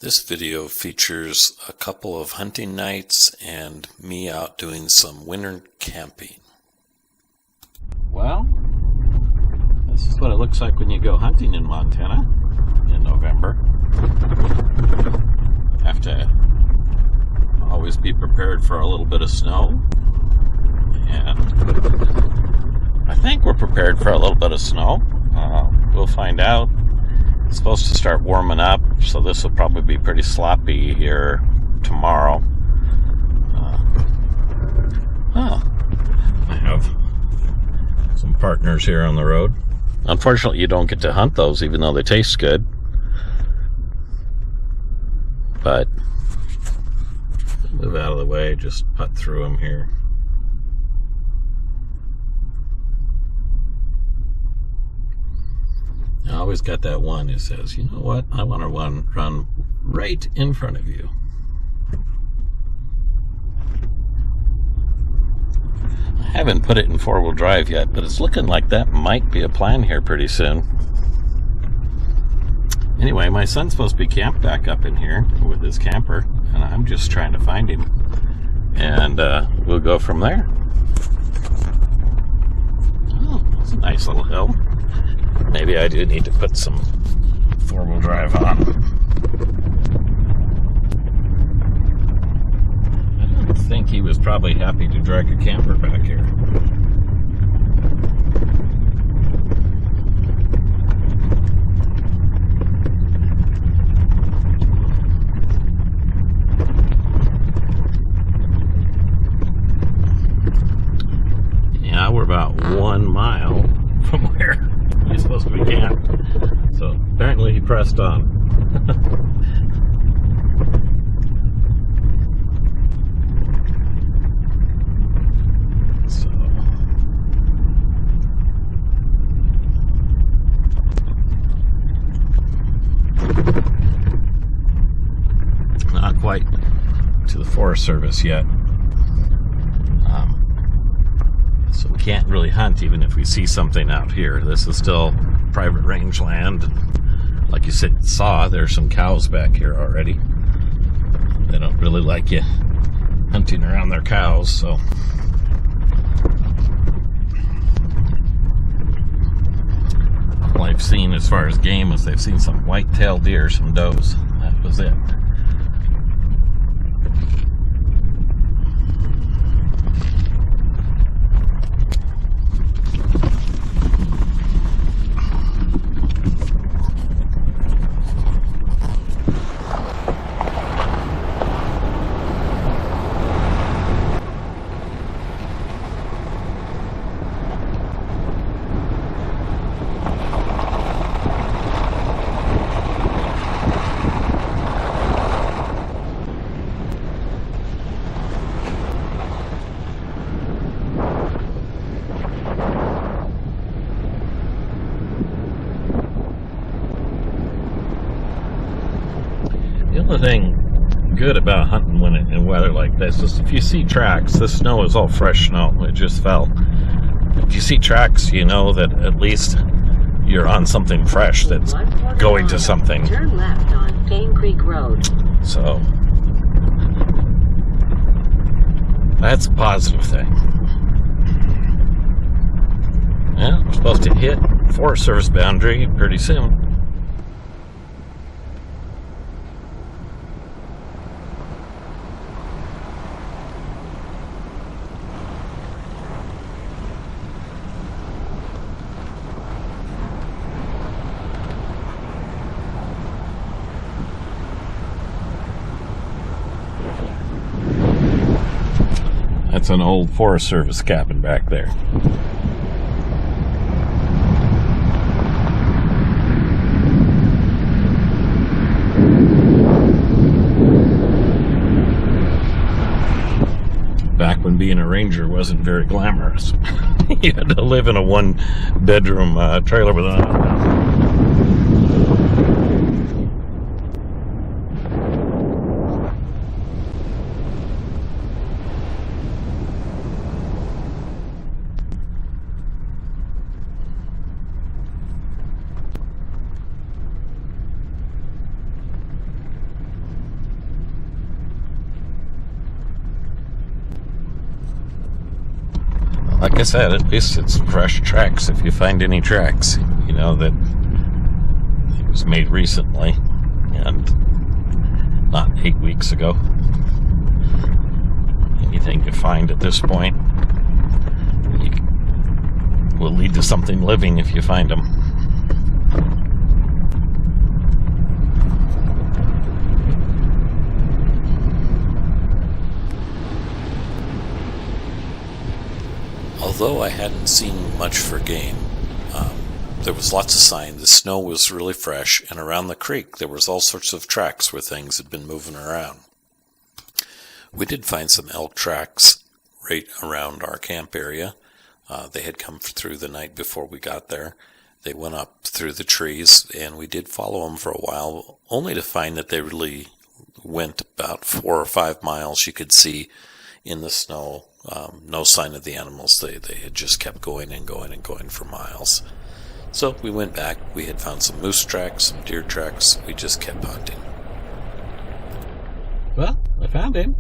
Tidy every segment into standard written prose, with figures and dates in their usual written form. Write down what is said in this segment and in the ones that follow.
This video features a couple of hunting nights and me out doing some winter camping. Well, this is what it looks like when you go hunting in Montana in November. Have to always be prepared for a little bit of snow. And I think we're prepared for a little bit of snow. We'll find out. It's supposed to start warming up, so this will probably be pretty sloppy here tomorrow. I have some partners here on the road. Unfortunately, you don't get to hunt those, even though they taste good. But move out of the way, just putt through them here. I always got that one who says, you know what, I want to run right in front of you. I haven't put it in four-wheel drive yet, but it's looking like that might be a plan here pretty soon. Anyway, my son's supposed to be camped back up in here with his camper, and I'm just trying to find him. And we'll go from there. Oh, it's a nice little hill. Maybe I do need to put some four-wheel drive on. I don't think he was probably happy to drag a camper back here. Yeah, we're about 1 mile from where he's supposed to be camped. So apparently he pressed on. So not quite to the Forest Service yet. So we can't really hunt even if we see something out here. This is still private range land. Like you saw, there's some cows back here already. They don't really like you hunting around their cows, so. All I've seen as far as game is they've seen some white-tailed deer, some does. That was it. The only thing good about hunting when in weather like this is if you see tracks, this snow is all fresh snow, it just fell. If you see tracks, you know that at least you're on something fresh that's going to something. Turn left on Cane Creek Road. So that's a positive thing. Yeah, we're supposed to hit Forest Service boundary pretty soon. That's an old Forest Service cabin back there. Back when being a ranger wasn't very glamorous. You had to live in a one-bedroom trailer with an outhouse. like I said, at least it's fresh tracks. If you find any tracks, you know that it was made recently and not 8 weeks ago. Anything you find at this point will lead to something living if you find them. Although I hadn't seen much for game, there was lots of sign. The snow was really fresh, and around the creek there was all sorts of tracks where things had been moving around. We did find some elk tracks right around our camp area. They had come through the night before we got there. They went up through the trees, and we did follow them for a while, only to find that they really went about 4 or 5 miles. You could see in the snow, no sign of the animals. They had just kept going and going and going for miles. So we went back. We had found some moose tracks, some deer tracks. We just kept hunting. Well, I found him.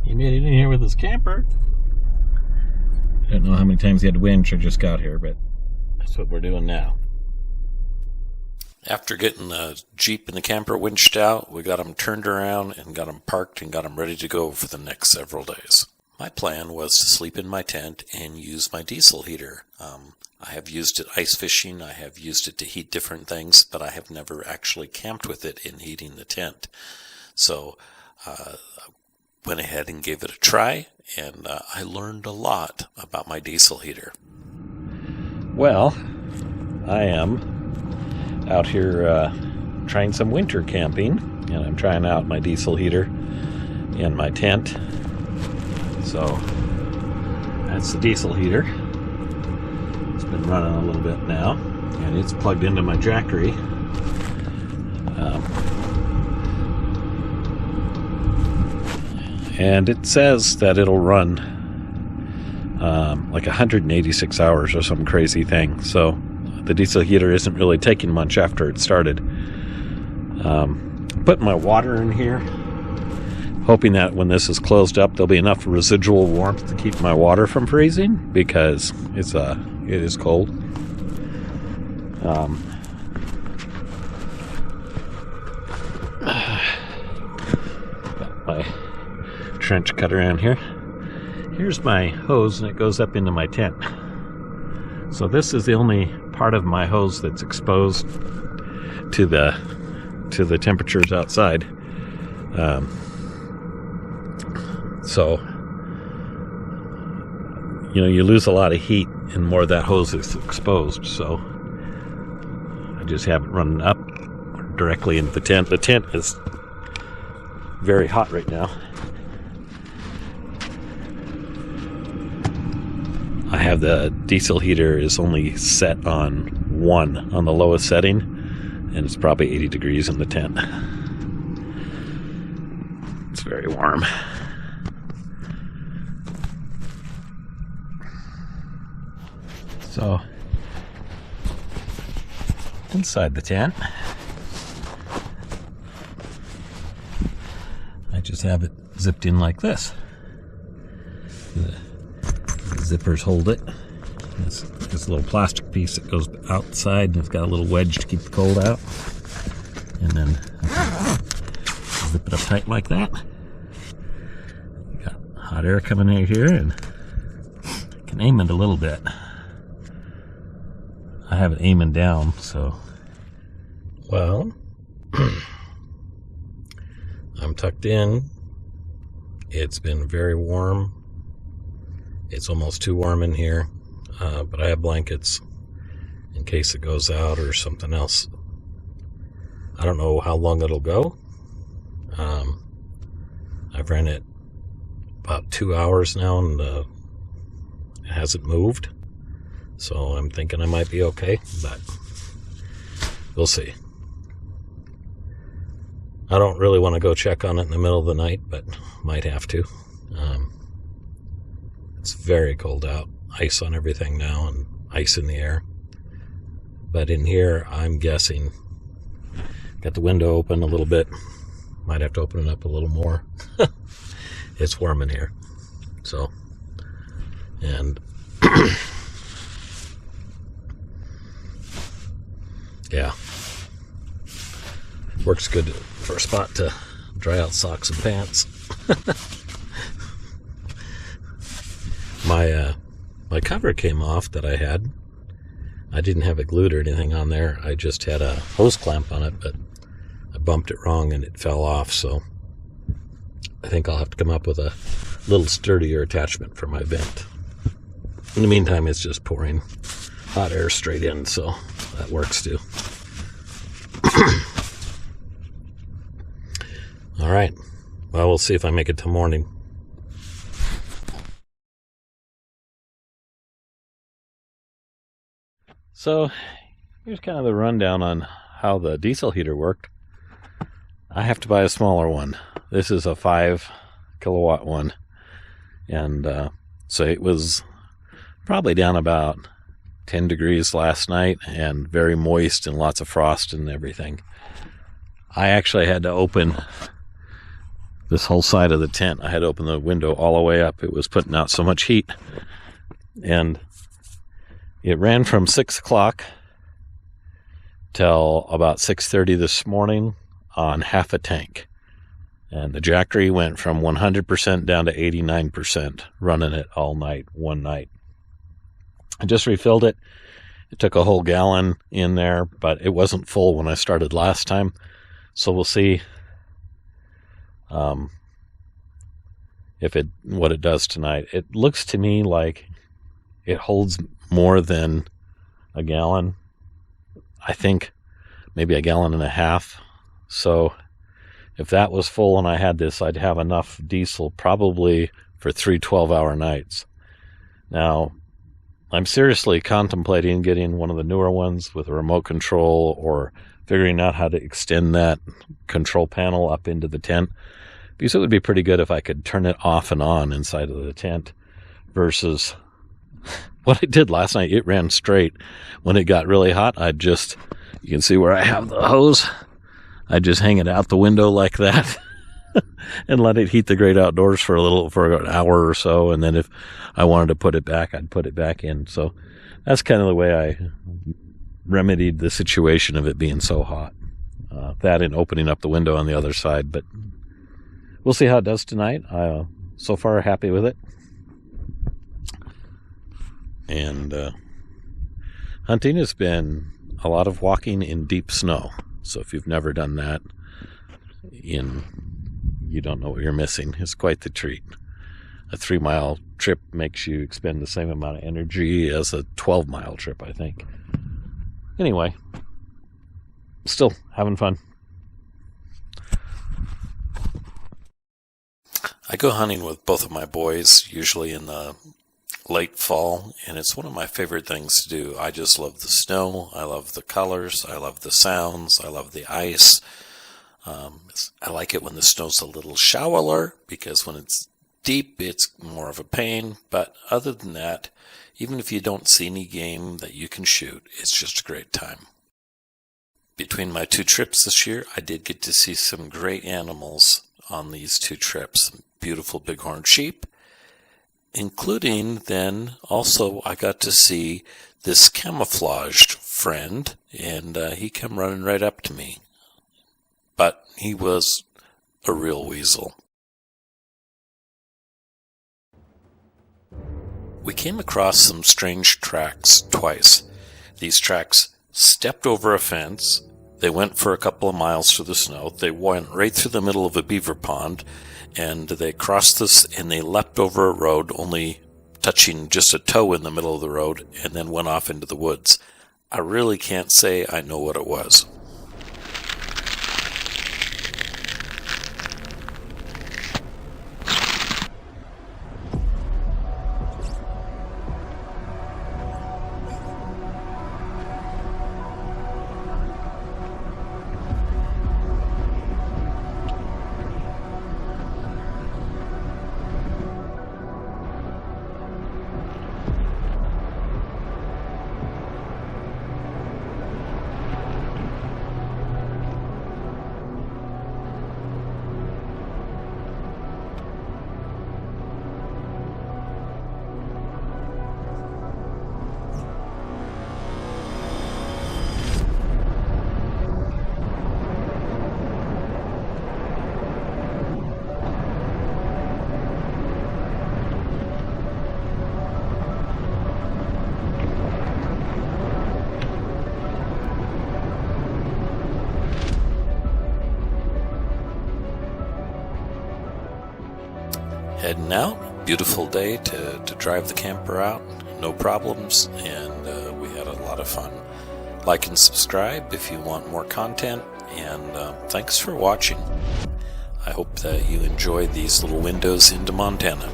He made it in here with his camper. I don't know how many times he had to winch or just got here, but that's what we're doing now. After getting the Jeep and the camper winched out, we got them turned around and got them parked and got them ready to go for the next several days. My plan was to sleep in my tent and use my diesel heater. I have used it ice fishing, I have used it to heat different things, but I have never actually camped with it in heating the tent. So I went ahead and gave it a try, and I learned a lot about my diesel heater. Well, I am out here trying some winter camping, and I'm trying out my diesel heater in my tent. So that's the diesel heater. It's been running a little bit now, and it's plugged into my jackery. And it says that it'll run like 186 hours or some crazy thing. So the diesel heater isn't really taking much after it started. Putting my water in here, hoping that when this is closed up, there'll be enough residual warmth to keep my water from freezing, because it is cold. Got my trench cutter in here. Here's my hose, and it goes up into my tent. So this is the only part of my hose that's exposed to the temperatures outside. So you lose a lot of heat and more of that hose is exposed. So I just have it running up directly into the tent. The tent is very hot right now. I have the diesel heater is only set on 1 on the lowest setting, and it's probably 80 degrees in the tent. It's very warm. So, inside the tent, I just have it zipped in like this. The zippers hold it. This little plastic piece that goes outside, and it's got a little wedge to keep the cold out. And then zip it up tight like that. You got hot air coming out here, and I can aim it a little bit. I have it aiming down, so. Well, I'm tucked in. It's been very warm. It's almost too warm in here, but I have blankets in case it goes out or something else. I don't know how long it'll go. I've ran it about 2 hours now, and it hasn't moved. So I'm thinking I might be okay, but we'll see. I don't really want to go check on it in the middle of the night, but might have to. It's very cold out. Ice on everything now, and ice in the air. But in here, I'm guessing, got the window open a little bit. Might have to open it up a little more. It's warm in here. So, and Yeah. Works good for a spot to dry out socks and pants. My cover came off that I had. I didn't have it glued or anything on there. I just had a hose clamp on it, but I bumped it wrong and it fell off, so I think I'll have to come up with a little sturdier attachment for my vent. In the meantime, it's just pouring hot air straight in, so that works too. All right. Well, we'll see if I make it till morning. So, here's kind of the rundown on how the diesel heater worked. I have to buy a smaller one. This is a 5 kilowatt one. And so it was probably down about 10 degrees last night and very moist and lots of frost and everything. I actually had to open this whole side of the tent. I had to open the window all the way up. It was putting out so much heat. And it ran from 6 o'clock till about 6:30 this morning on half a tank. And the Jackery went from 100% down to 89%, running it all night, one night. I just refilled it. It took a whole gallon in there, but it wasn't full when I started last time. So we'll see what it does tonight. It looks to me like it holds more than a gallon. I think maybe a gallon and a half. So if that was full and I had this, I'd have enough diesel probably for 3 12-hour nights. Now, I'm seriously contemplating getting one of the newer ones with a remote control or figuring out how to extend that control panel up into the tent, because it would be pretty good if I could turn it off and on inside of the tent versus what I did last night. It ran straight. When it got really hot, you can see where I have the hose. I'd just hang it out the window like that and let it heat the great outdoors for an hour or so. And then if I wanted to put it back, I'd put it back in. So that's kind of the way I remedied the situation of it being so hot. That and opening up the window on the other side. But we'll see how it does tonight. So far, happy with it. And hunting has been a lot of walking in deep snow. So if you've never done that, you don't know what you're missing. It's quite the treat. A 3-mile trip makes you expend the same amount of energy as a 12-mile trip, I think. Anyway, still having fun. I go hunting with both of my boys, usually in the late fall, and it's one of my favorite things to do. I just love the snow. I love the colors. I love the sounds. I love the ice. I like it when the snow's a little shallower, because when it's deep, it's more of a pain. But other than that, even if you don't see any game that you can shoot, it's just a great time. Between my 2 trips this year, I did get to see some great animals on these 2 trips. Beautiful bighorn sheep, including then also I got to see this camouflaged friend, and he came running right up to me. But he was a real weasel. We came across some strange tracks twice. These tracks stepped over a fence. They went for a couple of miles through the snow. They went right through the middle of a beaver pond, and they crossed this, and they leapt over a road, only touching just a toe in the middle of the road, and then went off into the woods. I really can't say I know what it was. heading out. Beautiful day to drive the camper out. No problems, and we had a lot of fun. Like and subscribe if you want more content, and thanks for watching. I hope that you enjoyed these little windows into Montana.